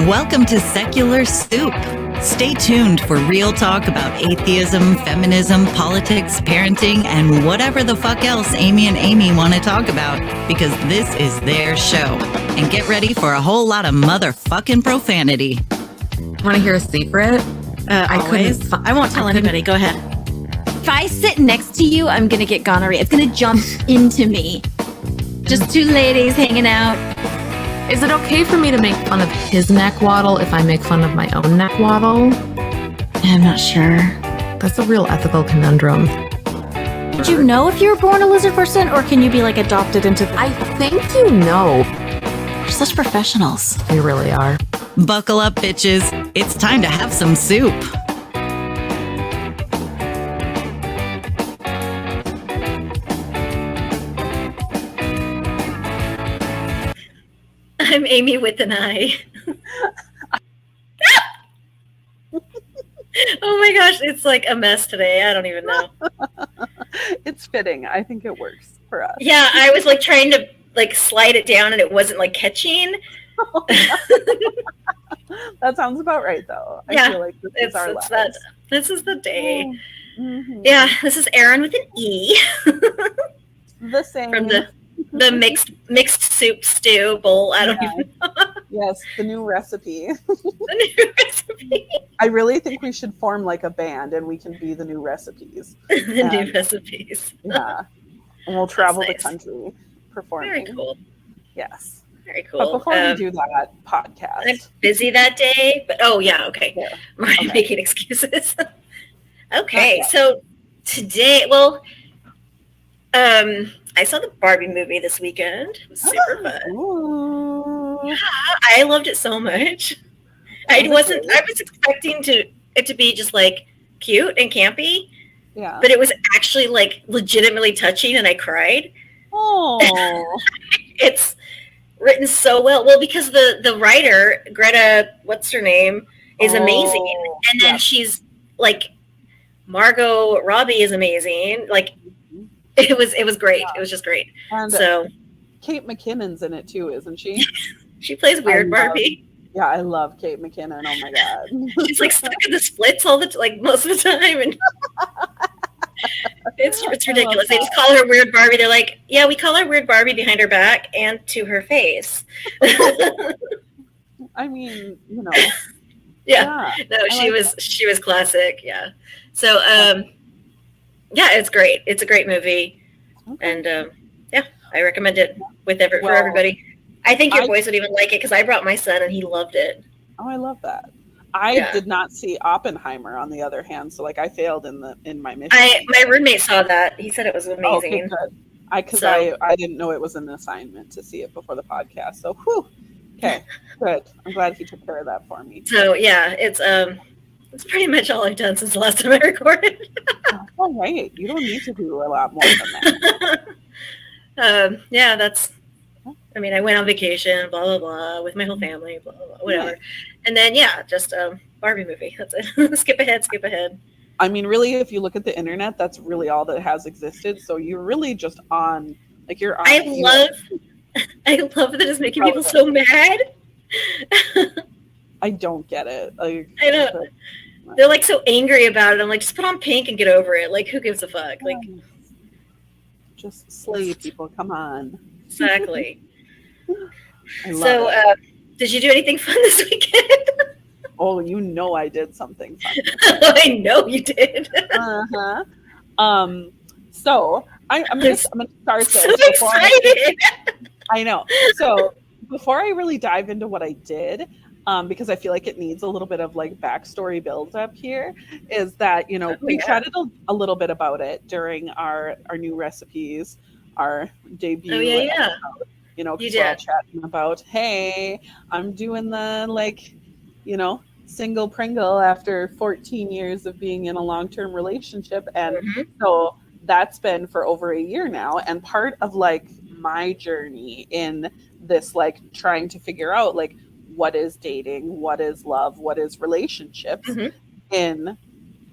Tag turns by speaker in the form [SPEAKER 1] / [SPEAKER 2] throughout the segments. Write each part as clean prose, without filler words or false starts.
[SPEAKER 1] Welcome to Secular Soup. Stay tuned for real talk about atheism, feminism, politics, parenting, and whatever the fuck else Amy and Amy want to talk about, because this is their show. And get ready for a whole lot of motherfucking profanity.
[SPEAKER 2] Want to hear a secret?
[SPEAKER 3] I won't tell anybody. Go ahead.
[SPEAKER 4] If I sit next to you, I'm going to get gonorrhea. It's going to jump into me. Just two ladies hanging out.
[SPEAKER 2] Is it okay for me to make fun of his neck waddle if I make fun of my own neck waddle?
[SPEAKER 3] I'm not sure.
[SPEAKER 2] That's a real ethical conundrum.
[SPEAKER 3] Did you know if you were born a lizard person, or can you be like adopted into
[SPEAKER 2] I think you know.
[SPEAKER 3] You're such professionals.
[SPEAKER 2] We really are.
[SPEAKER 1] Buckle up, bitches. It's time to have some soup.
[SPEAKER 5] I'm Amy with an I. Oh my gosh, it's like a mess today. I don't even know.
[SPEAKER 6] It's fitting. I think it works for us.
[SPEAKER 5] Yeah, I was like trying to like slide it down and it wasn't like catching.
[SPEAKER 6] That sounds about right though. I feel like this is our last.
[SPEAKER 5] This is the day.
[SPEAKER 6] Mm-hmm.
[SPEAKER 5] Yeah, this is Erin with an E.
[SPEAKER 6] The same.
[SPEAKER 5] From the mixed soup stew bowl. I don't even know.
[SPEAKER 6] Yes, the new recipe.
[SPEAKER 5] The new recipe.
[SPEAKER 6] I really think we should form like a band and we can be the new recipes.
[SPEAKER 5] The new recipes.
[SPEAKER 6] Yeah. And we'll travel the
[SPEAKER 5] nice.
[SPEAKER 6] country performing.
[SPEAKER 5] Very cool.
[SPEAKER 6] Yes.
[SPEAKER 5] Very cool.
[SPEAKER 6] But before we do that podcast.
[SPEAKER 5] I'm busy that day, but okay.
[SPEAKER 6] Yeah.
[SPEAKER 5] I'm making excuses. Okay, so today, I saw the Barbie movie this weekend. It was super fun.
[SPEAKER 6] Ooh.
[SPEAKER 5] Yeah, I loved it so much. I was expecting it to be just like cute and campy.
[SPEAKER 6] Yeah.
[SPEAKER 5] But it was actually like legitimately touching and I cried.
[SPEAKER 6] Oh.
[SPEAKER 5] It's written so well. Well, because the writer, Greta, what's her name, is amazing. And then she's like Margot Robbie is amazing. Like it was great. Yeah. It was just great.
[SPEAKER 6] And
[SPEAKER 5] so
[SPEAKER 6] Kate McKinnon's in it too, isn't she?
[SPEAKER 5] She plays weird Barbie.
[SPEAKER 6] Yeah, I love Kate McKinnon. Oh my god.
[SPEAKER 5] She's like stuck in the splits most of the time, and it's ridiculous. They just call her Weird Barbie. They're like, yeah, we call her Weird Barbie behind her back and to her face.
[SPEAKER 6] I mean,
[SPEAKER 5] Yeah. No, she was classic. Yeah. So it's great. It's a great movie. Okay. And I recommend it for everybody. I think your boys would even like it because I brought my son and he loved it.
[SPEAKER 6] Oh, I love that. I did not see Oppenheimer on the other hand, so I failed in my mission.
[SPEAKER 5] My roommate saw that. He said it was amazing.
[SPEAKER 6] Okay, good. I didn't know it was an assignment to see it before the podcast. So okay, good. I'm glad he took care of that for me.
[SPEAKER 5] So it's pretty much all I've done since the last time I recorded.
[SPEAKER 6] All right. You don't need to do a lot more than
[SPEAKER 5] that. I went on vacation, blah, blah, blah, with my whole family, blah, blah, blah, whatever. Yeah. And then, just Barbie movie. That's it. Skip ahead.
[SPEAKER 6] I mean, really, if you look at the internet, that's really all that has existed. So you're really just on, you're on.
[SPEAKER 5] I love that it's making people so mad.
[SPEAKER 6] I don't get it.
[SPEAKER 5] I know. They're so angry about it. I'm like, just put on pink and get over it. Like, who gives a fuck?
[SPEAKER 6] Just slay people. Come on.
[SPEAKER 5] Exactly. So, did you do anything fun this weekend?
[SPEAKER 6] Oh, I did something fun.
[SPEAKER 5] I know you did.
[SPEAKER 6] Uh-huh. So I'm gonna start this.
[SPEAKER 5] So excited.
[SPEAKER 6] I know. So before I really dive into what I did, because I feel like it needs a little bit of backstory build up here, is that we chatted a little bit about it during our new recipes, our debut.
[SPEAKER 5] Oh yeah.
[SPEAKER 6] Because we're all chatting about, hey, I'm doing the single Pringle after 14 years of being in a long-term relationship, and so that's been for over a year now. And part of my journey in this trying to figure out what is dating, what is love, what is relationships in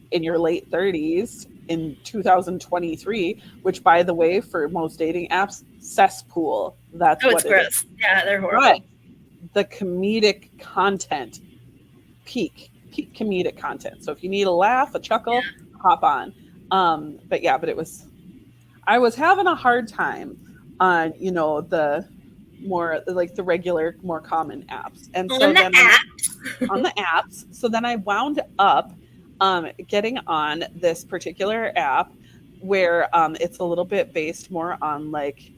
[SPEAKER 6] your late 30s in 2023, which by the way, for most dating apps, cesspool. That's
[SPEAKER 5] it's gross. Yeah, they're horrible.
[SPEAKER 6] the comedic content peak comedic content. So if you need a laugh, a chuckle, hop on. But I was having a hard time on, the more like the regular, more common apps. And so then on the apps. So then I wound up getting on this particular app where it's a little bit based more on like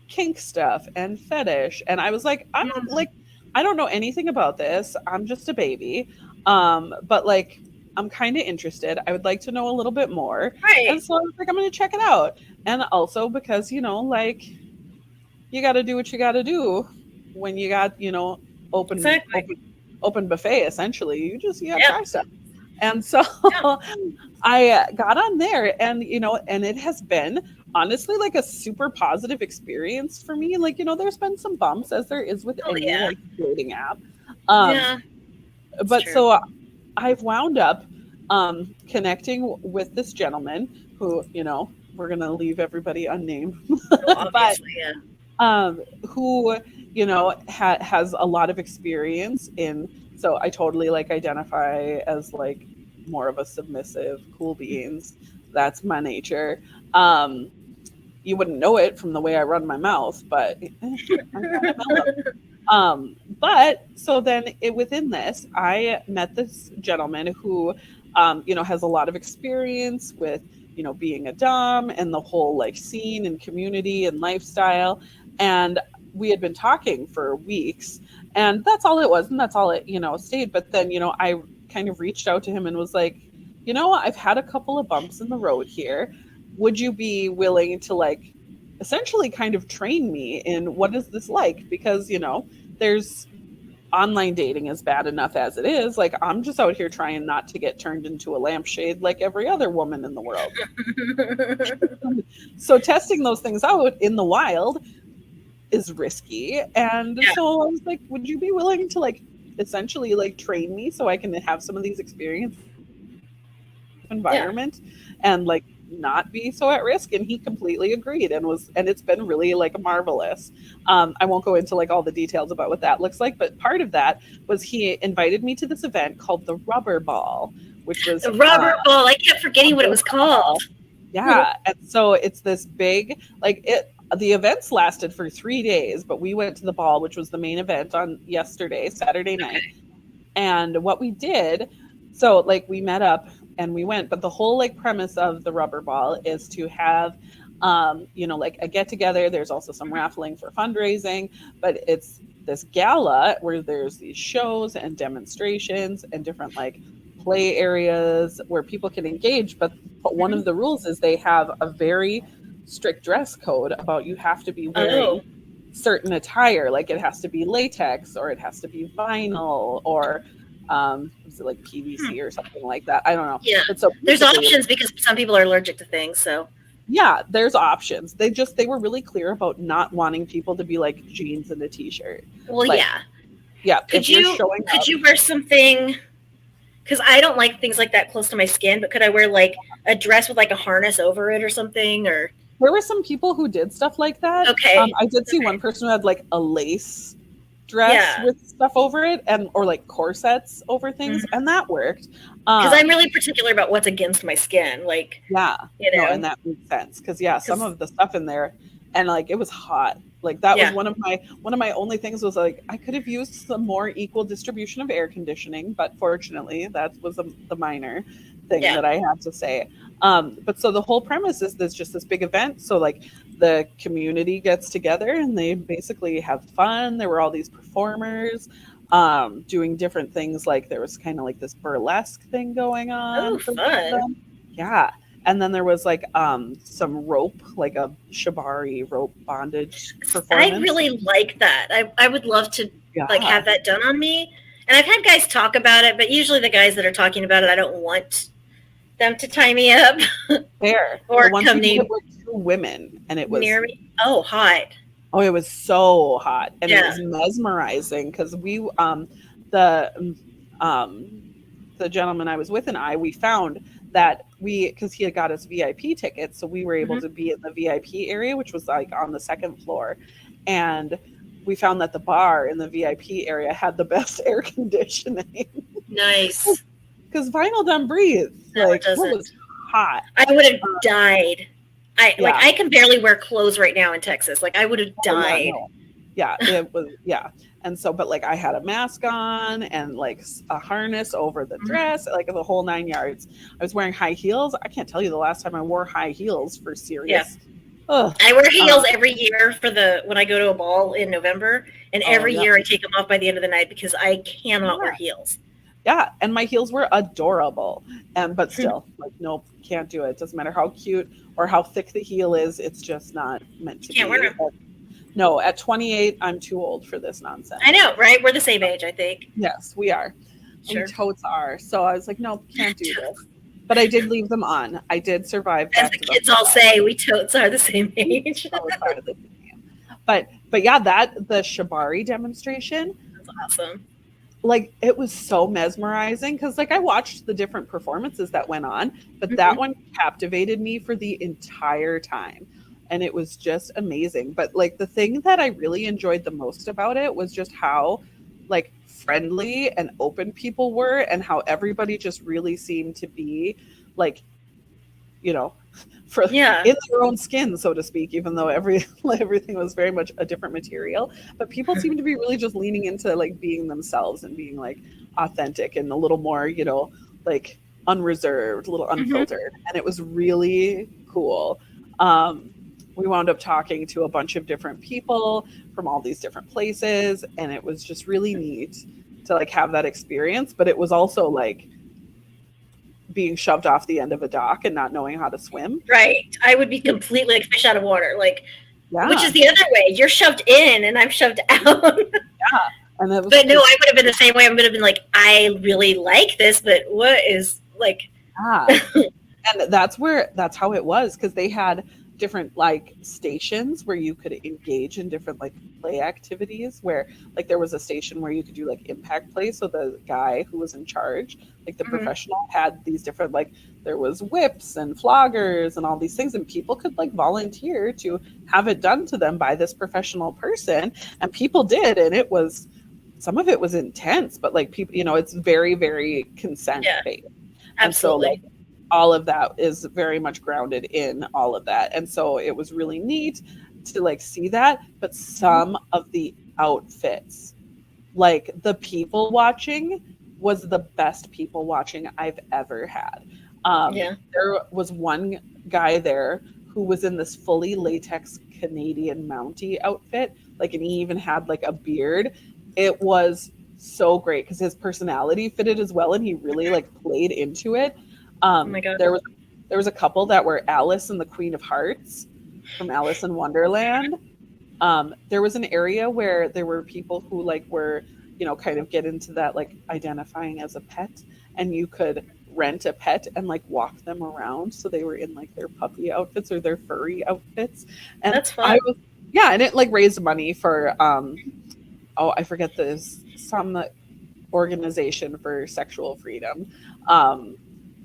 [SPEAKER 6] kink stuff and fetish. And I was like, I don't know anything about this. I'm just a baby. But like, I'm kind of interested. I would like to know a little bit more.
[SPEAKER 5] Right.
[SPEAKER 6] And so I was like, I'm going to check it out. And also because, like, you got to do what you got to do when you got, open buffet, essentially. You got to try stuff. And so I got on there and, and it has been honestly like a super positive experience for me. Like, there's been some bumps as there is with any like dating app. But true. So I've wound up connecting with this gentleman who, we're going to leave everybody unnamed, but who, has a lot of experience in, so I totally like identify as like more of a submissive, cool beings. That's my nature. You wouldn't know it from the way I run my mouth, but but so then within this, I met this gentleman who, has a lot of experience with, being a dom and the whole like scene and community and lifestyle. And we had been talking for weeks and that's all it was. And that's all it, stayed. But then, I kind of reached out to him and was like, I've had a couple of bumps in the road here. Would you be willing to like essentially kind of train me in what is this like? Because, there's online dating is bad enough as it is. Like, I'm just out here trying not to get turned into a lampshade like every other woman in the world. So testing those things out in the wild is risky. And so I was like, would you be willing to like essentially like train me so I can have some of these experiences environment and like not be so at risk? And he completely agreed and it's been really like marvelous. I won't go into like all the details about what that looks like, but part of that was he invited me to this event called the Rubber Ball, which was
[SPEAKER 5] the Rubber Ball. I kept forgetting what it was called.
[SPEAKER 6] Yeah. And so it's this big, like the events lasted for 3 days, but we went to the ball, which was the main event on Saturday night. And what we did, so like we met up and we went, but the whole like premise of the Rubber Ball is to have, like a get together. There's also some raffling for fundraising, but it's this gala where there's these shows and demonstrations and different like play areas where people can engage. But one of the rules is they have a very strict dress code about you have to be wearing certain attire. Like it has to be latex or it has to be vinyl or is it like PVC or something like that? I don't know.
[SPEAKER 5] Yeah.
[SPEAKER 6] But so
[SPEAKER 5] there's options because some people are allergic to things. So
[SPEAKER 6] yeah, there's options. They were really clear about not wanting people to be like jeans and a t-shirt.
[SPEAKER 5] Well,
[SPEAKER 6] like, yeah.
[SPEAKER 5] Could you wear something? Because I don't like things like that close to my skin. But could I wear like a dress with like a harness over it or something? Or
[SPEAKER 6] there were some people who did stuff like that.
[SPEAKER 5] Okay.
[SPEAKER 6] I did see one person who had like a lace dress with stuff over it or like corsets over things, and that worked.
[SPEAKER 5] Because I'm really particular about what's against my skin. Like
[SPEAKER 6] and that makes sense. Because some of the stuff in there, and like it was hot. Like that was one of my only things was like I could have used some more equal distribution of air conditioning, but fortunately that was the minor thing that I have to say. But so the whole premise is there's just this big event. So like the community gets together and they basically have fun. There were all these performers doing different things. Like there was kind of like this burlesque thing going on.
[SPEAKER 5] Oh, fun.
[SPEAKER 6] Yeah. And then there was like some rope, like a shibari rope bondage performance.
[SPEAKER 5] I really like that. I would love to like have that done on me. And I've had guys talk about it, but usually the guys that are talking about it, I don't want them to tie me up.
[SPEAKER 6] Fair.
[SPEAKER 5] Or
[SPEAKER 6] come
[SPEAKER 5] near
[SPEAKER 6] two women, and it was
[SPEAKER 5] near me. Oh, hot.
[SPEAKER 6] Oh, it was so hot, and it was mesmerizing because we the gentleman I was with and we found that because he had got us VIP tickets, so we were able to be in the VIP area, which was like on the second floor, and we found that the bar in the VIP area had the best air conditioning.
[SPEAKER 5] Nice.
[SPEAKER 6] Because vinyl don't breathe.
[SPEAKER 5] No,
[SPEAKER 6] Like,
[SPEAKER 5] it
[SPEAKER 6] it
[SPEAKER 5] doesn't.
[SPEAKER 6] was hot.
[SPEAKER 5] I would have died.
[SPEAKER 6] Yeah.
[SPEAKER 5] I can barely wear clothes right now in Texas. Like I would have died.
[SPEAKER 6] Yeah, it was, yeah. And so, but like I had a mask on and like a harness over the dress, like the whole 9 yards. I was wearing high heels. I can't tell you the last time I wore high heels for serious.
[SPEAKER 5] Yeah. I wear heels every year for when I go to a ball in November, and every year I take them off by the end of the night because I cannot wear heels.
[SPEAKER 6] Yeah, and my heels were adorable, but still, like, nope, can't do it. Doesn't matter how cute or how thick the heel is, it's just not meant to be.
[SPEAKER 5] Can't wear them.
[SPEAKER 6] No, at 28, I'm too old for this nonsense.
[SPEAKER 5] I know, right? We're the same age, I think.
[SPEAKER 6] Yes, we are.
[SPEAKER 5] Sure.
[SPEAKER 6] We totes are. So I was like, nope, can't do this. But I did leave them on. I did survive.
[SPEAKER 5] As the kids all say, we totes are the same age.
[SPEAKER 6] But yeah, the Shibari demonstration.
[SPEAKER 5] That's awesome.
[SPEAKER 6] Like, it was so mesmerizing because like I watched the different performances that went on, but that one captivated me for the entire time. And it was just amazing. But like the thing that I really enjoyed the most about it was just how like friendly and open people were, and how everybody just really seemed to be like, you know, in their own skin, so to speak, even though everything was very much a different material. But people seemed to be really just leaning into like being themselves and being like authentic and a little more, you know, like unreserved, a little unfiltered. And it was really cool. We wound up talking to a bunch of different people from all these different places, and it was just really neat to like have that experience. But it was also like being shoved off the end of a dock and not knowing how to swim.
[SPEAKER 5] Right. I would be completely like fish out of water, like,
[SPEAKER 6] yeah.
[SPEAKER 5] Which is the other way. You're shoved in and I'm shoved out.
[SPEAKER 6] Yeah. And that was
[SPEAKER 5] but no, I would have been the same way. I would have been like, I really like this, but what is like.
[SPEAKER 6] And that's how it was, because they had different like stations where you could engage in different like play activities, where like there was a station where you could do like impact play. So the guy who was in charge, like the professional, had these different like there was whips and floggers and all these things, and people could like volunteer to have it done to them by this professional person, and people did, and it was, some of it was intense, but like people, you know, it's very, very consent based.
[SPEAKER 5] Absolutely.
[SPEAKER 6] And so like all of that is very much grounded in all of that. And so it was really neat to like see that. But some of the outfits, like the people watching was the best people watching I've ever had. There was one guy there who was in this fully latex Canadian Mountie outfit, like, and he even had like a beard. It was so great because his personality fitted as well, and he really like played into it. Oh my God. There was a couple that were Alice and the Queen of Hearts from Alice in Wonderland. There was an area where there were people who like were, you know, kind of get into that like identifying as a pet, and you could rent a pet and like walk them around, so they were in like their puppy outfits or their furry outfits. And
[SPEAKER 5] that's fun.
[SPEAKER 6] And it like raised money for I forget some organization for sexual freedom.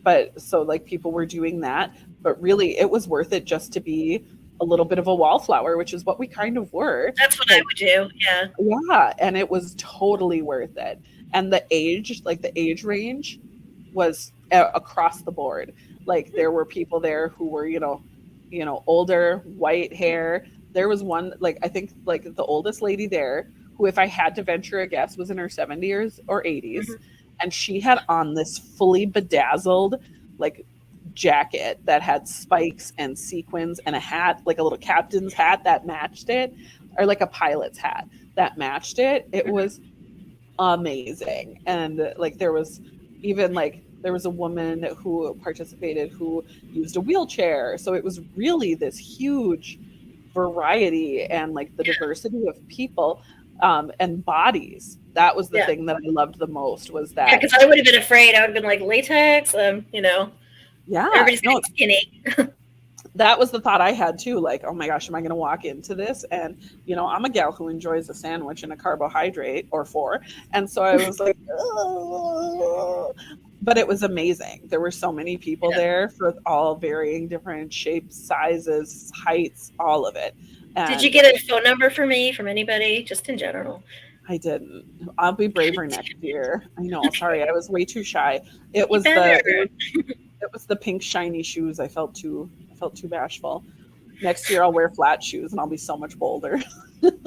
[SPEAKER 6] But so like people were doing that, but really it was worth it just to be a little bit of a wallflower, which is what we kind of were.
[SPEAKER 5] That's what I would do. Yeah.
[SPEAKER 6] Yeah. And it was totally worth it. And the age range was across the board. Like there were people there who were, you know, older, white hair. There was one, like, I think like the oldest lady there who, if I had to venture a guess, was in her 70s or 80s. And she had on this fully bedazzled like jacket that had spikes and sequins and a hat, like a little captain's hat that matched it, or like a pilot's hat that matched it. It was amazing. And like there was a woman who participated who used a wheelchair. So it was really this huge variety and like the diversity of people and bodies. That was the thing that I loved the most, was that.
[SPEAKER 5] Yeah, because I would have been afraid. I would have been like, latex, you know.
[SPEAKER 6] Yeah.
[SPEAKER 5] Everybody's getting skinny.
[SPEAKER 6] That was the thought I had too. Like, oh my gosh, am I going to walk into this? And, you know, I'm a gal who enjoys a sandwich and a carbohydrate or 4. And so I was like, oh. But it was amazing. There were so many people there for all varying different shapes, sizes, heights, all of it. And
[SPEAKER 5] did you get a phone number for me from anybody, just in general?
[SPEAKER 6] I didn't. I'll be braver next year. I know. Sorry, I was way too shy. It was the pink shiny shoes. I felt too bashful. Next year I'll wear flat shoes and I'll be so much bolder. And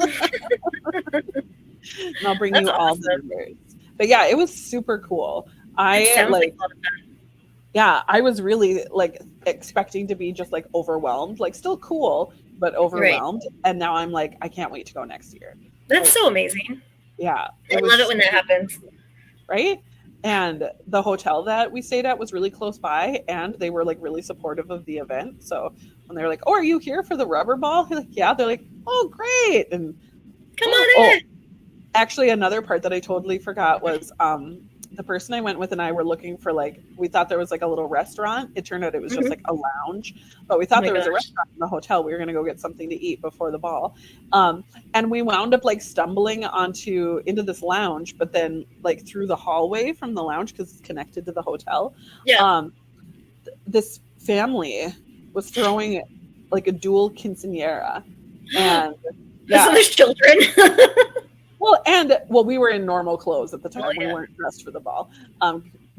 [SPEAKER 6] I'll bring
[SPEAKER 5] That's
[SPEAKER 6] you all
[SPEAKER 5] awesome.
[SPEAKER 6] the numbers. But yeah, it was super cool.
[SPEAKER 5] It sounds like a lot of fun.
[SPEAKER 6] Yeah, I was really like expecting to be just like overwhelmed, like still cool, but overwhelmed. Right. And now I'm like, I can't wait to go next year.
[SPEAKER 5] That's
[SPEAKER 6] like,
[SPEAKER 5] so amazing.
[SPEAKER 6] Yeah.
[SPEAKER 5] I love it when that happens.
[SPEAKER 6] Right? And the hotel that we stayed at was really close by, and they were like really supportive of the event. So when they're like, "Oh, are you here for the rubber ball?" You're like, "Yeah." They're like, "Oh, great!" And
[SPEAKER 5] come on in.
[SPEAKER 6] Actually, another part that I totally forgot was the person I went with and I were looking for, like, we thought there was like a little restaurant. It turned out it was just like a lounge, but we thought there was a restaurant in the hotel. We were going to go get something to eat before the ball. And we wound up like stumbling into this lounge, but then like through the hallway from the lounge, because it's connected to the hotel.
[SPEAKER 5] Yeah.
[SPEAKER 6] This family was throwing like a dual quinceañera. And
[SPEAKER 5] yeah. So there's children.
[SPEAKER 6] Well, we were in normal clothes at the time. We weren't dressed for the ball.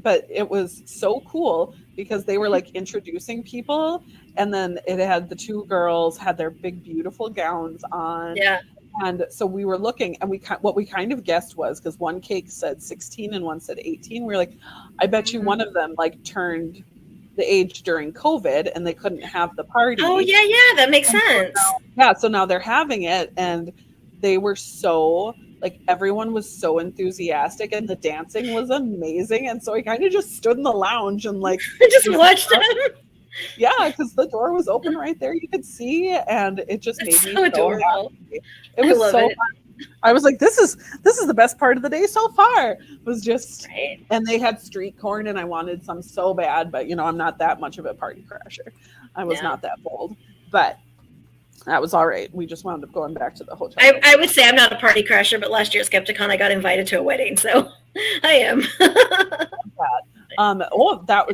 [SPEAKER 6] But it was so cool because they were like introducing people, and then it had the two girls had their big, beautiful gowns on.
[SPEAKER 5] Yeah.
[SPEAKER 6] And so we were looking, and what we kind of guessed was, because one cake said 16 and one said 18. We were like, I bet you one of them like turned the age during COVID and they couldn't have the party.
[SPEAKER 5] Oh yeah, that makes sense.
[SPEAKER 6] So now they're having it, and they were so like, everyone was so enthusiastic and the dancing was amazing. And so I kind of just stood in the lounge and like
[SPEAKER 5] just watched them.
[SPEAKER 6] Yeah, because the door was open right there. You could see, and it just made me so
[SPEAKER 5] adorable.
[SPEAKER 6] Happy. It was so fun. I was like, this is the best part of the day so far. It was just
[SPEAKER 5] right.
[SPEAKER 6] And they had street corn, and I wanted some so bad, but I'm not that much of a party crasher. I was not that bold, but that was all right. We just wound up going back to the hotel.
[SPEAKER 5] I would say I'm not a party crasher, but last year at Skepticon I got invited to a wedding, so I am.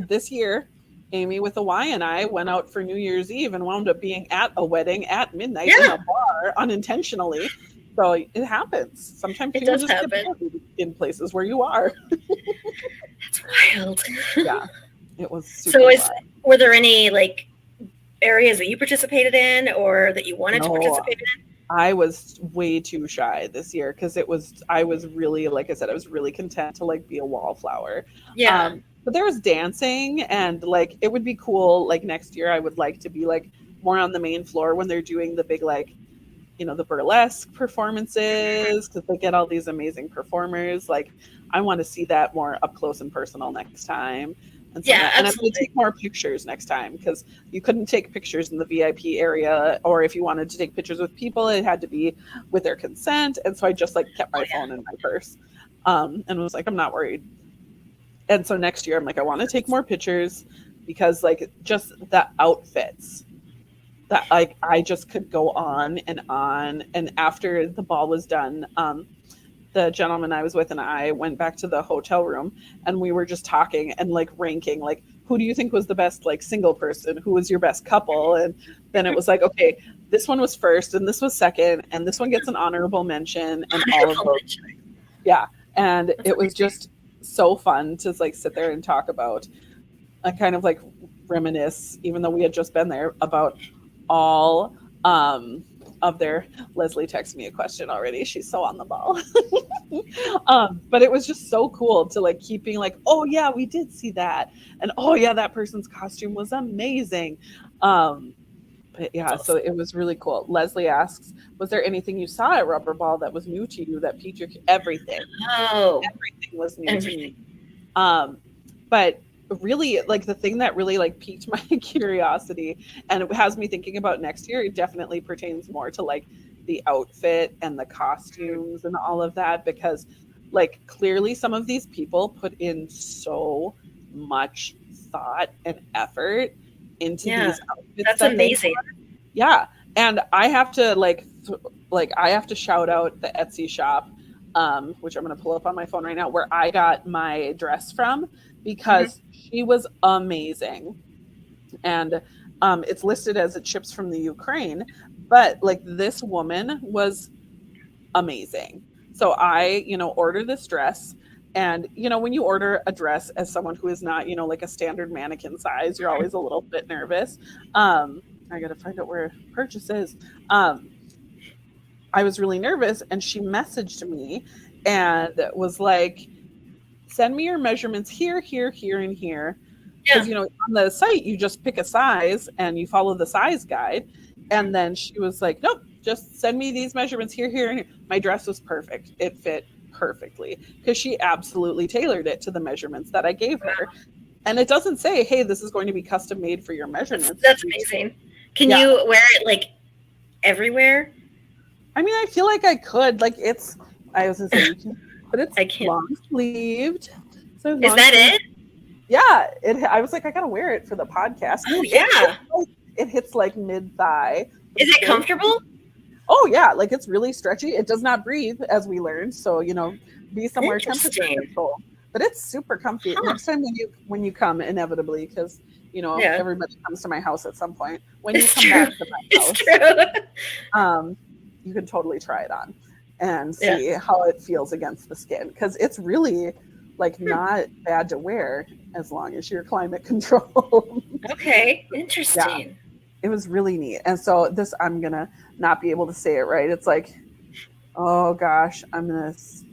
[SPEAKER 6] This year, Amy with a Y and I went out for New Year's Eve and wound up being at a wedding at midnight in a bar unintentionally. So it happens. Sometimes people just get in places where you are.
[SPEAKER 5] That's wild.
[SPEAKER 6] Yeah, it was super wild.
[SPEAKER 5] Were there any like areas that you participated in or that you wanted to participate in?
[SPEAKER 6] I was way too shy this year because I was really, like I said, I was really content to like be a wallflower.
[SPEAKER 5] Yeah.
[SPEAKER 6] But there was dancing, and like it would be cool. Like next year, I would like to be like more on the main floor when they're doing the big like, the burlesque performances, because they get all these amazing performers. Like I want to see that more up close and personal next time. And so and I'm going to take more pictures next time, because you couldn't take pictures in the VIP area, or if you wanted to take pictures with people, it had to be with their consent. And so I just like kept my phone in my purse, and was like, I'm not worried. And so next year I'm like, I want to take more pictures, because like just the outfits that like I just could go on. And after the ball was done, the gentleman I was with and I went back to the hotel room, and we were just talking and like ranking, like, who do you think was the best like single person? Who was your best couple? And then it was like, okay, this one was first and this was second, and this one gets an honorable mention, and all of those. Yeah. And it was just so fun to like sit there and talk about, kind of like reminisce, even though we had just been there, about all of their. Leslie texted me a question already. She's so on the ball. But it was just so cool to like keep being like, oh yeah, we did see that, and oh yeah, that person's costume was amazing. But yeah, so it was really cool. Leslie asks, was there anything you saw at Rubber Ball that was new to you, that piqued your everything?
[SPEAKER 5] Oh,
[SPEAKER 6] everything was new to me. But really, like the thing that really like piqued my curiosity and it has me thinking about next year, it definitely pertains more to like the outfit and the costumes and all of that, because like clearly some of these people put in so much thought and effort into these outfits.
[SPEAKER 5] That's amazing.
[SPEAKER 6] Yeah. And I have to I have to shout out the Etsy shop, which I'm going to pull up on my phone right now, where I got my dress from, because she was amazing. And it's listed as it ships from the Ukraine, But like this woman was amazing. So I, order this dress. And, when you order a dress as someone who is not, like a standard mannequin size, you're always a little bit nervous. I got to find out where purchase is. I was really nervous, and she messaged me and was like, send me your measurements here, here, here, and here. Because, on the site, you just pick a size and you follow the size guide. And then she was like, nope, just send me these measurements here, here, and here. My dress was perfect. It fit perfectly because she absolutely tailored it to the measurements that I gave her. And it doesn't say, hey, this is going to be custom made for your measurements.
[SPEAKER 5] That's amazing. Can you wear it like everywhere?
[SPEAKER 6] I mean, I feel like I could. Like I was going to say, but it's long sleeved. So
[SPEAKER 5] is that it?
[SPEAKER 6] Yeah. I was like, I got to wear it for the podcast.
[SPEAKER 5] Oh, yeah.
[SPEAKER 6] It hits like mid thigh.
[SPEAKER 5] Is it comfortable?
[SPEAKER 6] Oh yeah, like it's really stretchy. It does not breathe, as we learned. So be somewhere temperature controlled. But it's super comfy. Next time when you come, inevitably, because everybody comes to my house at some point. When you come back to my house, you can totally try it on and see how it feels against the skin, because it's really like not bad to wear as long as you're climate controlled.
[SPEAKER 5] Okay, interesting.
[SPEAKER 6] Yeah. It was really neat. And so I'm going to not be able to say it right. It's like, oh gosh, it's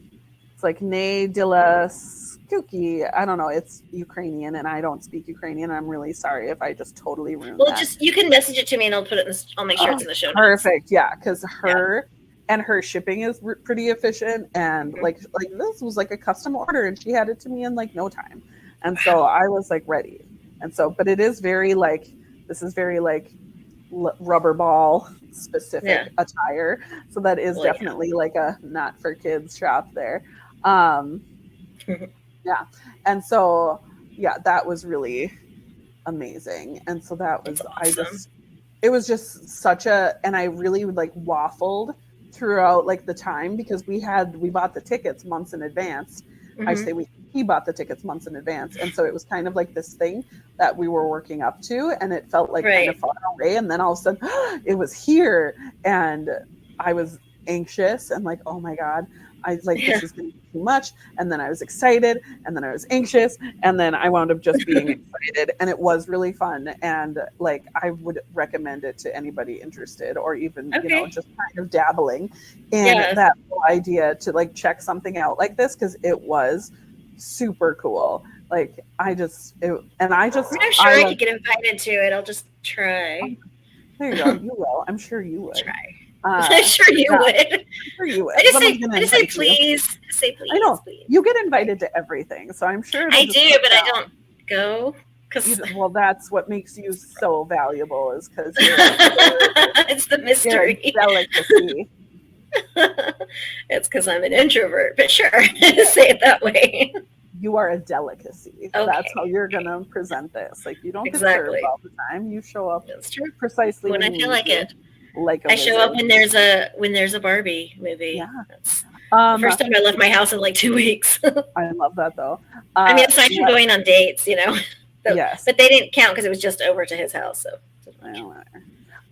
[SPEAKER 6] like Ne de la Skuki. I don't know. It's Ukrainian and I don't speak Ukrainian. I'm really sorry if I just totally ruined that.
[SPEAKER 5] You can message it to me and I'll put it I'll make sure it's in the show notes.
[SPEAKER 6] Perfect. Yeah. Cause her shipping is pretty efficient. And like this was like a custom order and she had it to me in like no time. And so I was like ready. And so, but it is very like, this is very like rubber ball specific attire, so that is definitely like a not for kids shop there. And so that was really amazing. And so that was awesome. It was just such and I really like waffled throughout like the time, because we bought the tickets months in advance. I say he bought the tickets months in advance. And so it was kind of like this thing that we were working up to, and it felt like kind of far away. And then all of a sudden it was here, and I was anxious and like, oh my God, this is going to be too much. And then I was excited, and then I was anxious, and then I wound up just being excited, and it was really fun. And like, I would recommend it to anybody interested, or even, just kind of dabbling in that whole idea to like check something out like this. 'Cause it was super cool. Like I'm sure I could get invited to it. I'll just try. There you go. You will. I'm sure you would.
[SPEAKER 5] Try. I'm sure you would. I'm sure you would. I just say please. Say please.
[SPEAKER 6] I know.
[SPEAKER 5] Please.
[SPEAKER 6] You get invited to everything, so I'm sure.
[SPEAKER 5] I do, but I don't go.
[SPEAKER 6] Well, that's what makes you so valuable, is because
[SPEAKER 5] it's the mystery.
[SPEAKER 6] Delicacy.
[SPEAKER 5] It's because I'm an introvert, but sure, say it that way.
[SPEAKER 6] You are a delicacy. Okay. That's how you're gonna present this. Like, you don't get served all the time. You show up precisely
[SPEAKER 5] when I feel like it.
[SPEAKER 6] Like
[SPEAKER 5] I show up when there's a Barbie movie.
[SPEAKER 6] Yeah.
[SPEAKER 5] First time I left my house in like 2 weeks.
[SPEAKER 6] I love that though.
[SPEAKER 5] I mean, aside from going on dates, So,
[SPEAKER 6] yes.
[SPEAKER 5] But they didn't count because it was just over to his house. So.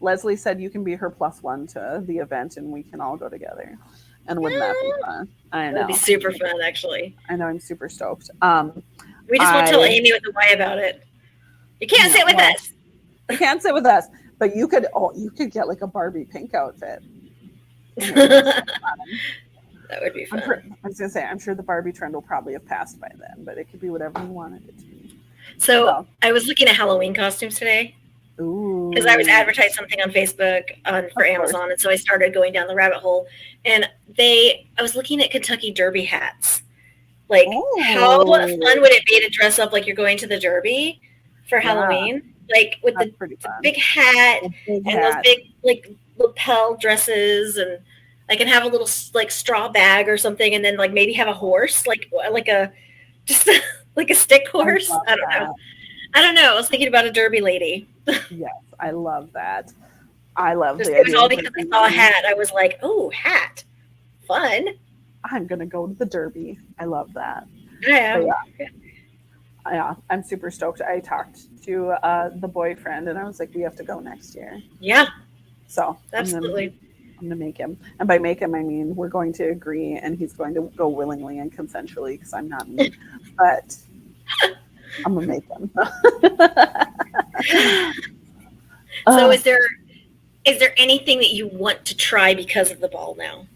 [SPEAKER 6] Leslie said you can be her +1 to the event, and we can all go together. And wouldn't that be fun? I know.
[SPEAKER 5] That'd be super fun, actually.
[SPEAKER 6] I know. I'm super stoked.
[SPEAKER 5] We just won't tell Amy with the Y about it. You can't sit with us.
[SPEAKER 6] You can't sit with us. But you could get like a Barbie pink outfit.
[SPEAKER 5] That would be fun.
[SPEAKER 6] I was gonna say, I'm sure the Barbie trend will probably have passed by then, but it could be whatever you wanted it to be.
[SPEAKER 5] So I was looking at Halloween costumes today.
[SPEAKER 6] Ooh.
[SPEAKER 5] Because I was advertised something on Facebook for Amazon, and so I started going down the rabbit hole. And I was looking at Kentucky Derby hats. Like, how fun would it be to dress up like you're going to the Derby for Halloween? Like with the big hat and those big like lapel dresses, and I can have a little like straw bag or something, and then like maybe have a horse, like a stick horse. I don't know. I was thinking about a Derby lady.
[SPEAKER 6] Yes, I love that. I love
[SPEAKER 5] it. It was all because I saw a hat. I was like, oh, hat. Fun.
[SPEAKER 6] I'm going to go to the Derby. I love that.
[SPEAKER 5] Yeah.
[SPEAKER 6] Yeah, I'm super stoked. I talked to the boyfriend, and I was like, we have to go next year.
[SPEAKER 5] Yeah.
[SPEAKER 6] So
[SPEAKER 5] Absolutely.
[SPEAKER 6] I'm gonna make him, and by make him I mean we're going to agree, and he's going to go willingly and consensually because I'm not me, but I'm gonna make him.
[SPEAKER 5] So is there anything that you want to try because of the ball now?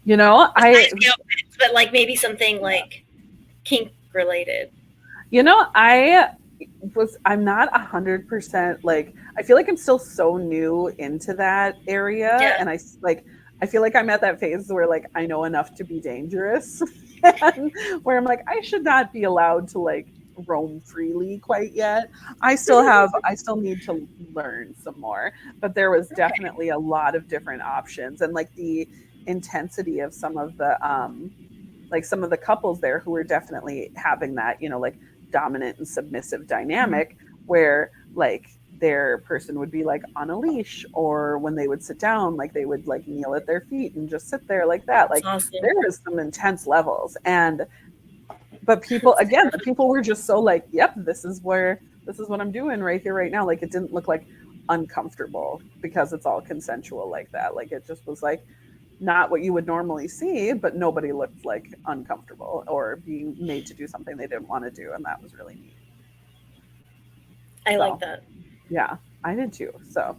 [SPEAKER 6] You know,
[SPEAKER 5] but like maybe something like kink related.
[SPEAKER 6] You know, I'm not 100% like, I feel like I'm still so new into that area.
[SPEAKER 5] Yeah.
[SPEAKER 6] And I feel like I'm at that phase where like, I know enough to be dangerous and where I'm like, I should not be allowed to like roam freely quite yet. I still need to learn some more, but there was definitely a lot of different options, and like the intensity of some of the couples there who were definitely having that, you know, like dominant and submissive dynamic where like their person would be like on a leash, or when they would sit down, like they would like kneel at their feet and just sit there like that. Like
[SPEAKER 5] awesome.
[SPEAKER 6] There was some intense levels, but people, again, the people were just so like, yep, this is what I'm doing right here, right now. Like it didn't look like uncomfortable because it's all consensual like that. Like it just was like not what you would normally see, but nobody looked like uncomfortable or being made to do something they didn't want to do. And that was really neat.
[SPEAKER 5] I like that.
[SPEAKER 6] Yeah, I did too. So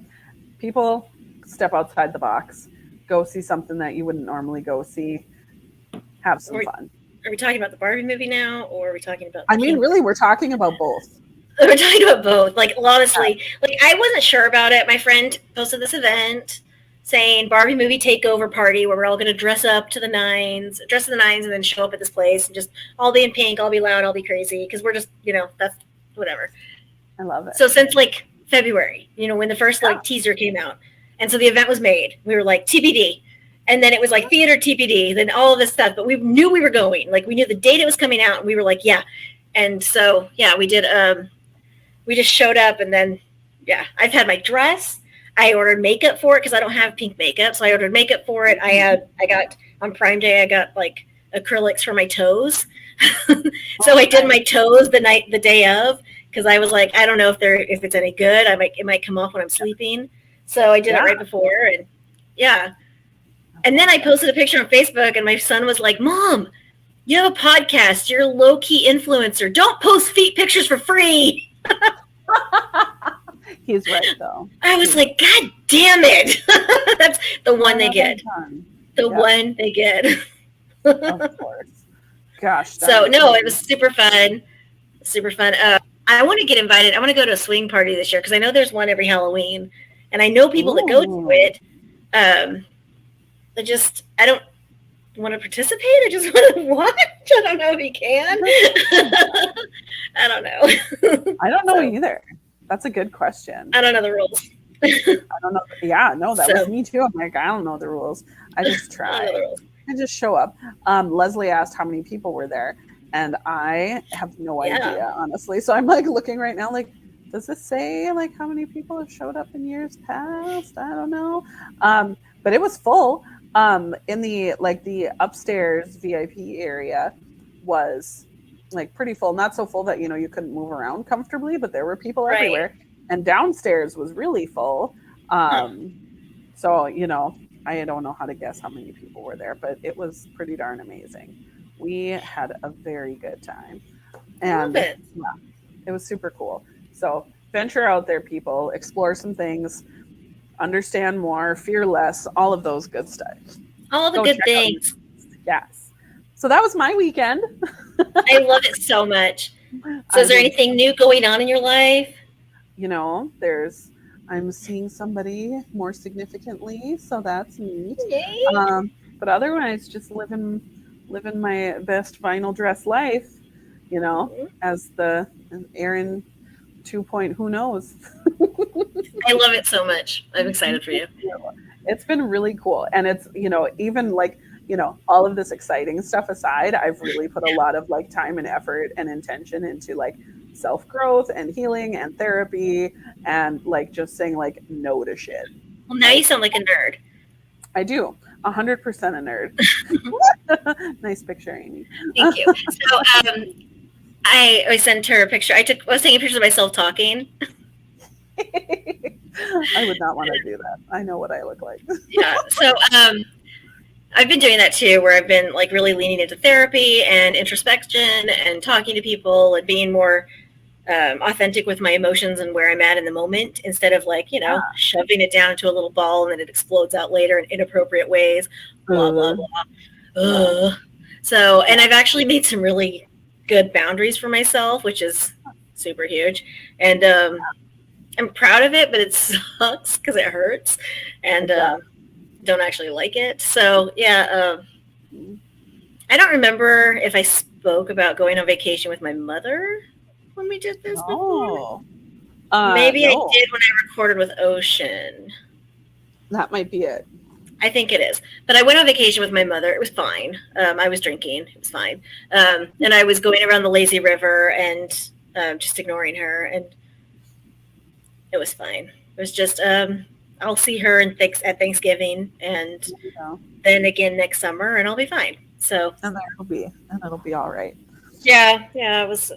[SPEAKER 6] people, step outside the box, go see something that you wouldn't normally go see, have some fun.
[SPEAKER 5] Are we talking about the Barbie movie now, or are we talking about?
[SPEAKER 6] I mean, really, we're talking about both.
[SPEAKER 5] We're talking about both. Like, honestly, like I wasn't sure about it. My friend posted this event saying Barbie movie takeover party where we're all going to dress to the nines, and then show up at this place and just all be in pink, all be loud, all be crazy, because we're just, you know, that's whatever.
[SPEAKER 6] I love it.
[SPEAKER 5] So since like February, you know, when the first like teaser came out, and so the event was made, we were like TBD. And then it was like theater TBD, then all of this stuff. But we knew we were going. Like we knew the date it was coming out, and we were like, yeah. And so yeah, we did. We just showed up, and then yeah, I've had my dress. I ordered makeup for it because I don't have pink makeup, so I ordered makeup for it. I got on Prime Day. I got like acrylics for my toes, so I did my toes the day of because I was like, I don't know if it's any good. It might come off when I'm sleeping, so I did it right before, and yeah. And then I posted a picture on Facebook, and my son was like, Mom, you have a podcast. You're a low-key influencer. Don't post feet pictures for free.
[SPEAKER 6] He's right, though.
[SPEAKER 5] I was like, God damn it. That's the one they get. The one they get.
[SPEAKER 6] Of course. Gosh.
[SPEAKER 5] So, no, it was super fun. Super fun. I want to get invited. I want to go to a swing party this year because I know there's one every Halloween. And I know people that go to it. I don't want to participate. I just want to watch. I don't know if you can. I don't know.
[SPEAKER 6] I don't know either. That's a good question.
[SPEAKER 5] I don't know the rules.
[SPEAKER 6] I don't know. Yeah, no, that was me too. I'm like, I don't know the rules. I just try. I just show up. Leslie asked how many people were there, and I have no idea, honestly. So I'm like looking right now, like, does it say like how many people have showed up in years past? I don't know. But it was full. In the upstairs VIP area was like pretty full, not so full that, you know, you couldn't move around comfortably, but there were people everywhere. And downstairs was really full. So, you know, I don't know how to guess how many people were there, but it was pretty darn amazing. We had a very good time. And yeah, it was super cool. So venture out there, people, explore some things, understand more, fear less, all of those good stuff.
[SPEAKER 5] All the good things.
[SPEAKER 6] Yes. So that was my weekend.
[SPEAKER 5] I love it so much. So is there anything new going on in your life?
[SPEAKER 6] You know, I'm seeing somebody more significantly, so that's neat.
[SPEAKER 5] Yay.
[SPEAKER 6] But otherwise, just living my best final dress life, you know, as the Erin 2. Who knows?
[SPEAKER 5] I love it so much. I'm excited for you.
[SPEAKER 6] It's been really cool. And it's, you know, even like, you know, all of this exciting stuff aside, I've really put a lot of like time and effort and intention into like self-growth and healing and therapy and like just saying like no to shit.
[SPEAKER 5] Well, now you sound like a nerd.
[SPEAKER 6] I do. 100% a nerd. Nice picture, Amy.
[SPEAKER 5] Thank you. So I sent her a picture. I was taking pictures of myself talking.
[SPEAKER 6] I would not want to do that. I know what I look like.
[SPEAKER 5] Yeah. So I've been doing that too, where I've been like really leaning into therapy and introspection and talking to people and being more authentic with my emotions and where I'm at in the moment, instead of like, shoving it down into a little ball and then it explodes out later in inappropriate ways, blah, blah, blah. So, and I've actually made some really good boundaries for myself, which is super huge. And I'm proud of it, but it sucks because it hurts and don't actually like it. So, yeah, I don't remember if I spoke about going on vacation with my mother when we did this before. Maybe I did when I recorded with Ocean.
[SPEAKER 6] That might be it.
[SPEAKER 5] I think it is. But I went on vacation with my mother. It was fine. I was drinking. It was fine. And I was going around the lazy river and just ignoring her. And it was fine. It was just, I'll see her at Thanksgiving and then again next summer, and I'll be fine. So
[SPEAKER 6] and it'll be all right.
[SPEAKER 5] Yeah, it was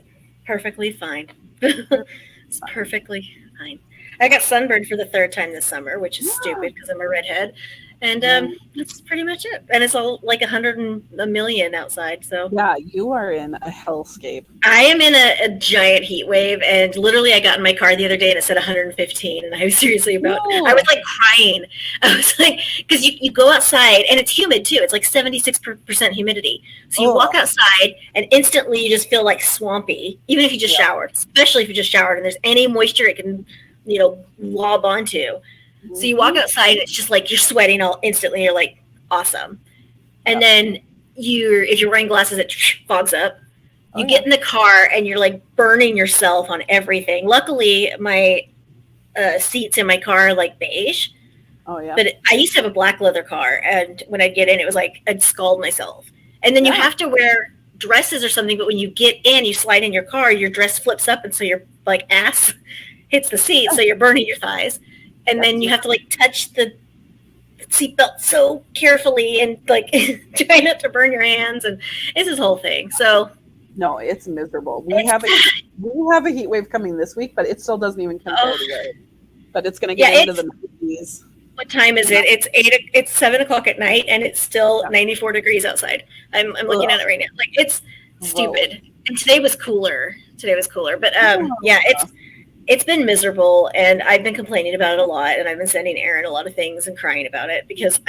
[SPEAKER 5] perfectly fine. It's perfectly fine. I got sunburned for the third time this summer, which is stupid because I'm a redhead. And that's pretty much it. And it's all like 100,000,000 outside. So
[SPEAKER 6] yeah, you are in a hellscape.
[SPEAKER 5] I am in a giant heat wave, and literally I got in my car the other day and it said 115, and I was seriously I was like crying. I was like, because you go outside and it's humid too. It's like 76% humidity. So you walk outside and instantly you just feel like swampy, even if you just showered, especially if you just showered and there's any moisture it can, lob onto. So you walk outside and it's just like you're sweating all instantly. You're like, awesome. And then if you're wearing glasses, it fogs up. You get in the car and you're like burning yourself on everything. Luckily, my seats in my car are like beige. Oh, yeah. But I used to have a black leather car. And when I'd get in, it was like I'd scald myself. And then you have to wear dresses or something. But when you get in, you slide in your car, your dress flips up. And so your like ass hits the seat. So you're burning your thighs. And then you have to like touch the seatbelt so carefully and like try not to burn your hands, and it's this whole thing. So
[SPEAKER 6] no, it's miserable. We have a heat wave coming this week, but it still doesn't even compare to it. But it's going to get into the 90s.
[SPEAKER 5] What time is it? It's 7:00 at night, and it's still 94 degrees outside. I'm looking at it right now. Like it's stupid. And today was cooler. But it's been miserable, and I've been complaining about it a lot, and I've been sending Erin a lot of things and crying about it because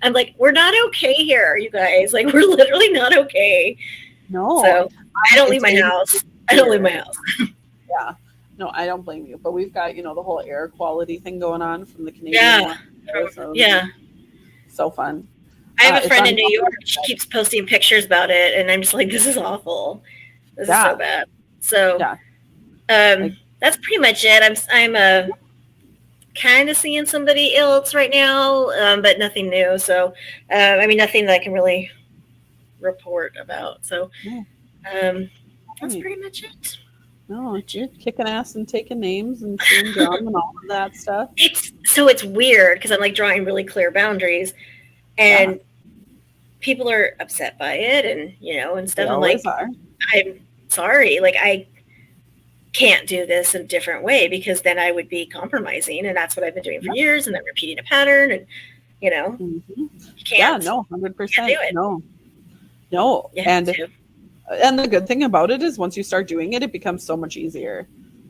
[SPEAKER 5] I'm like, we're not okay here, you guys. Like, we're literally not okay. No. So I don't leave my house.
[SPEAKER 6] Yeah. No, I don't blame you. But we've got, the whole air quality thing going on from the Canadian. So fun.
[SPEAKER 5] I have a friend in New York. She keeps posting pictures about it, and I'm just like, this is awful. This is so bad. So, that's pretty much it. I'm kind of seeing somebody else right now, but nothing new. So, nothing that I can really report about. So, that's pretty much it.
[SPEAKER 6] No, you're kicking ass and taking names and chewing gum and all of that stuff.
[SPEAKER 5] It's weird because I'm like drawing really clear boundaries, and people are upset by it, and and stuff. I'm like, I'm sorry, like I can't do this in a different way because then I would be compromising, and that's what I've been doing for years, and I'm repeating a pattern, and you can't.
[SPEAKER 6] 100%. No, and the good thing about it is once you start doing it, it becomes so much easier.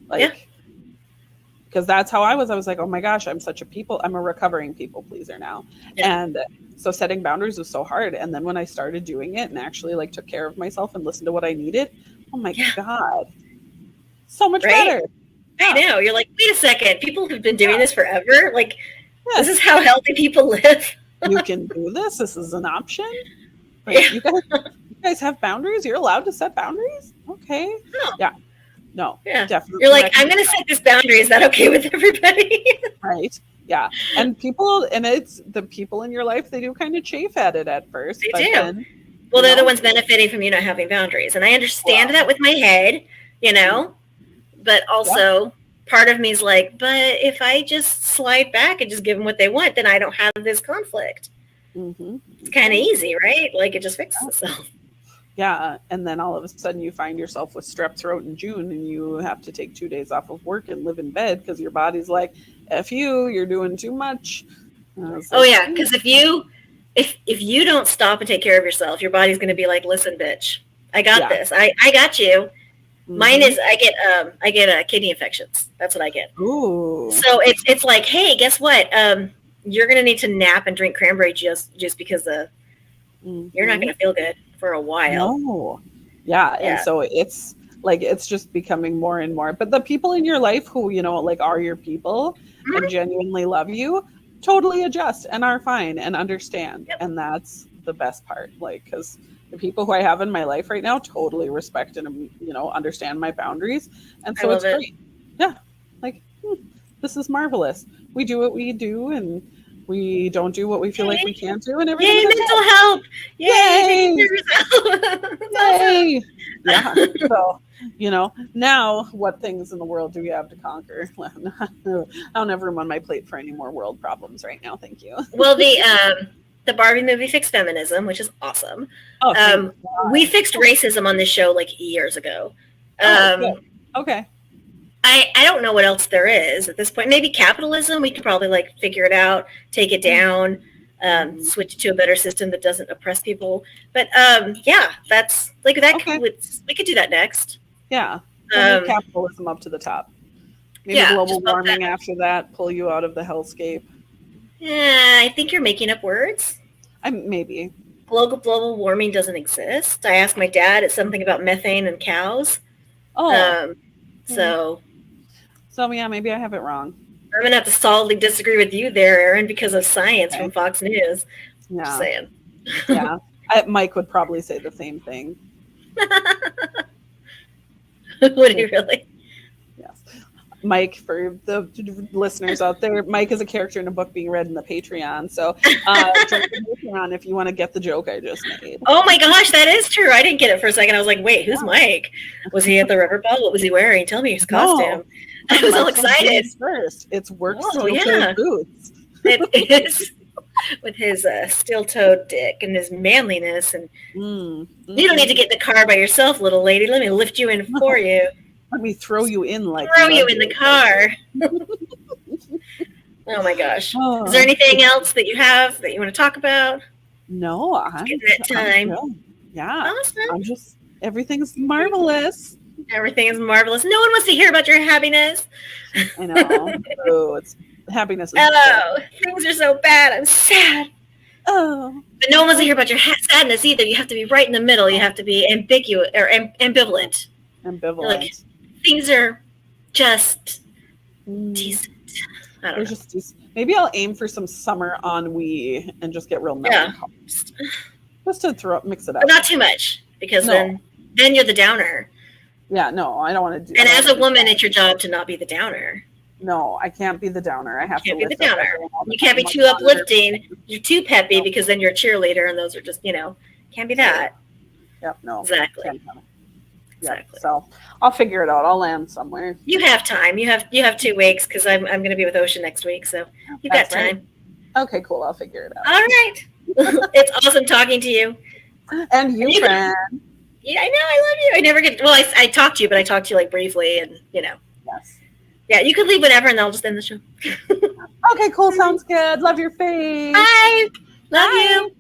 [SPEAKER 6] Because that's how I was. I was like, oh my gosh, I'm a recovering people pleaser now, and so setting boundaries was so hard. And then when I started doing it and actually like took care of myself and listened to what I needed, oh my god. So much better.
[SPEAKER 5] I know. You're like, wait a second. People have been doing this forever. Like, this is how healthy people live.
[SPEAKER 6] You can do this. This is an option. Like, you guys have boundaries. You're allowed to set boundaries. Okay. No. Definitely.
[SPEAKER 5] You're like, I'm going to set this boundary. Is that okay with everybody?
[SPEAKER 6] Right. Yeah. And it's the people in your life. They do kind of chafe at it at first.
[SPEAKER 5] They do. Then, they're the ones benefiting from you not having boundaries, and I understand that with my head. But also part of me is like, but if I just slide back and just give them what they want, then I don't have this conflict. It's kind of easy, right? Like it just fixes itself.
[SPEAKER 6] Yeah, and then all of a sudden you find yourself with strep throat in June, and you have to take 2 days off of work and live in bed because your body's like, "F you, you're doing too much."
[SPEAKER 5] Oh yeah, because if you don't stop and take care of yourself, your body's going to be like, "Listen, bitch, I got this. I got you." Mine is I get kidney infections. That's what I get.
[SPEAKER 6] Ooh.
[SPEAKER 5] So it's like, hey, guess what? You're going to need to nap and drink cranberry juice just because you're not going to feel good for a while.
[SPEAKER 6] No. Yeah, and so it's like it's just becoming more and more. But the people in your life who, you know, like are your people and genuinely love you, totally adjust and are fine and understand. Yep. And that's the best part. Like, because the people who I have in my life right now totally respect and, you know, understand my boundaries. And so it's great. Yeah. Like, this is marvelous. We do what we do, and we don't do what we feel like we can't do, and everything.
[SPEAKER 5] Yay, mental health! Yay!
[SPEAKER 6] Yay! Yeah. So, you know, now what things in the world do we have to conquer? I don't have room on my plate for any more world problems right now. Thank you.
[SPEAKER 5] Well, the Barbie movie fixed feminism, which is awesome. Oh, we fixed racism on this show like years ago.
[SPEAKER 6] Okay.
[SPEAKER 5] I don't know what else there is at this point. Maybe capitalism. We could probably like figure it out, take it down, switch to a better system that doesn't oppress people. But yeah, that's like that. Okay. We could do that next.
[SPEAKER 6] Yeah. Capitalism up to the top. Maybe global warming after that, pull you out of the hellscape.
[SPEAKER 5] Yeah, I think you're making up words.
[SPEAKER 6] Maybe.
[SPEAKER 5] Global warming doesn't exist. I asked my dad. It's something about methane and cows. Oh.
[SPEAKER 6] So yeah, maybe I have it wrong.
[SPEAKER 5] I'm gonna have to solidly disagree with you there, Erin, because of science from Fox News.
[SPEAKER 6] Yeah.
[SPEAKER 5] Just saying.
[SPEAKER 6] Yeah. Mike would probably say the same thing.
[SPEAKER 5] Would he really?
[SPEAKER 6] Yes. Mike, for the listeners out there, Mike is a character in a book being read in the Patreon. So join the Patreon if you want to get the joke I just made.
[SPEAKER 5] Oh my gosh, that is true. I didn't get it for a second. I was like, wait, who's Mike? Was he at the river ball? What was he wearing? Tell me his costume. I was all excited.
[SPEAKER 6] First, it's work steel-toed boots.
[SPEAKER 5] It is. With his steel-toed dick and his manliness. And you don't need to get in the car by yourself, little lady. Let me lift you in for you.
[SPEAKER 6] Let me throw you in
[SPEAKER 5] you in the car. Oh my gosh. Is there anything else that you have that you want to talk about?
[SPEAKER 6] No, I'm
[SPEAKER 5] getting that time.
[SPEAKER 6] Yeah. Awesome. Everything's marvelous.
[SPEAKER 5] Everything is marvelous. No one wants to hear about your happiness.
[SPEAKER 6] I know. It's happiness.
[SPEAKER 5] Things are so bad. I'm sad.
[SPEAKER 6] Oh.
[SPEAKER 5] But no one wants to hear about your sadness either. You have to be right in the middle. You have to be ambiguous or ambivalent. Like, things are just decent. I don't know.
[SPEAKER 6] Maybe I'll aim for some summer ennui and just get real melancholy. Just to mix it up.
[SPEAKER 5] But not too much, because then you're the downer.
[SPEAKER 6] Yeah, no, I don't want to do.
[SPEAKER 5] And as a woman, it's your job to not be the downer.
[SPEAKER 6] No, I can't be the downer. I have to be the
[SPEAKER 5] downer. You can't be too uplifting. You're too peppy because then you're a cheerleader, and those are just, can't be that.
[SPEAKER 6] Yep, no.
[SPEAKER 5] Exactly.
[SPEAKER 6] Exactly. So I'll figure it out. I'll land somewhere.
[SPEAKER 5] You have time. You have 2 weeks because I'm going to be with Ocean next week, so you've got time.
[SPEAKER 6] Right. Okay, cool. I'll figure it out.
[SPEAKER 5] All right. It's awesome talking to you.
[SPEAKER 6] And you, friend.
[SPEAKER 5] Yeah, I know. I love you. I never get. Well, I talked to you, but I talked to you like briefly, and
[SPEAKER 6] Yes.
[SPEAKER 5] Yeah, you could leave whenever, and I'll just end the show.
[SPEAKER 6] Okay, cool. Sounds good. Love your face.
[SPEAKER 5] Bye. Love you.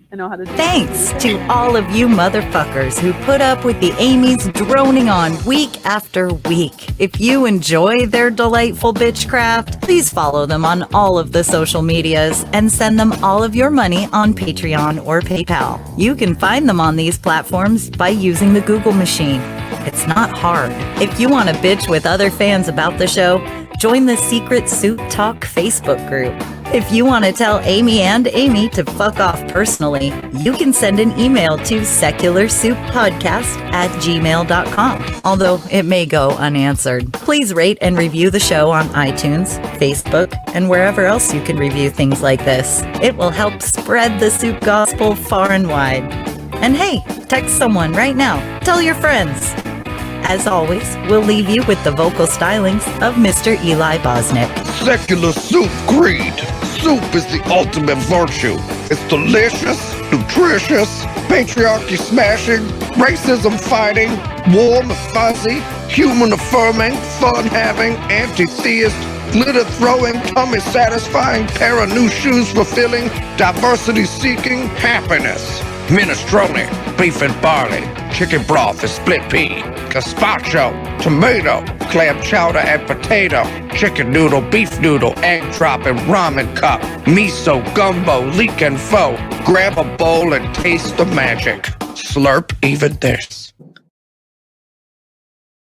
[SPEAKER 6] I know how to do
[SPEAKER 1] Thanks to all of you motherfuckers who put up with the Amy's droning on week after week. If you enjoy their delightful bitchcraft, please follow them on all of the social medias and send them all of your money on Patreon or PayPal. You can find them on these platforms by using the Google machine. It's not hard. If you want to bitch with other fans about the show, join the Secret Soup Talk Facebook group. If you want to tell Amy and Amy to fuck off personally, you can send an email to secularsouppodcast@gmail.com, although it may go unanswered. Please rate and review the show on iTunes, Facebook, and wherever else you can review things like this. It will help spread the soup gospel far and wide. And hey, text someone right now. Tell your friends. As always, we'll leave you with the vocal stylings of Mr. Eli Bosnick.
[SPEAKER 7] Secular soup creed. Soup is the ultimate virtue. It's delicious, nutritious, patriarchy smashing, racism fighting, warm and fuzzy, human affirming, fun having, anti-theist, glitter throwing, tummy satisfying, pair of new shoes fulfilling, diversity seeking, happiness. Minestrone, beef and barley, chicken broth and split pea, gazpacho, tomato, clam chowder and potato, chicken noodle, beef noodle, egg drop and ramen cup, miso, gumbo, leek and pho. Grab a bowl and taste the magic. Slurp even this.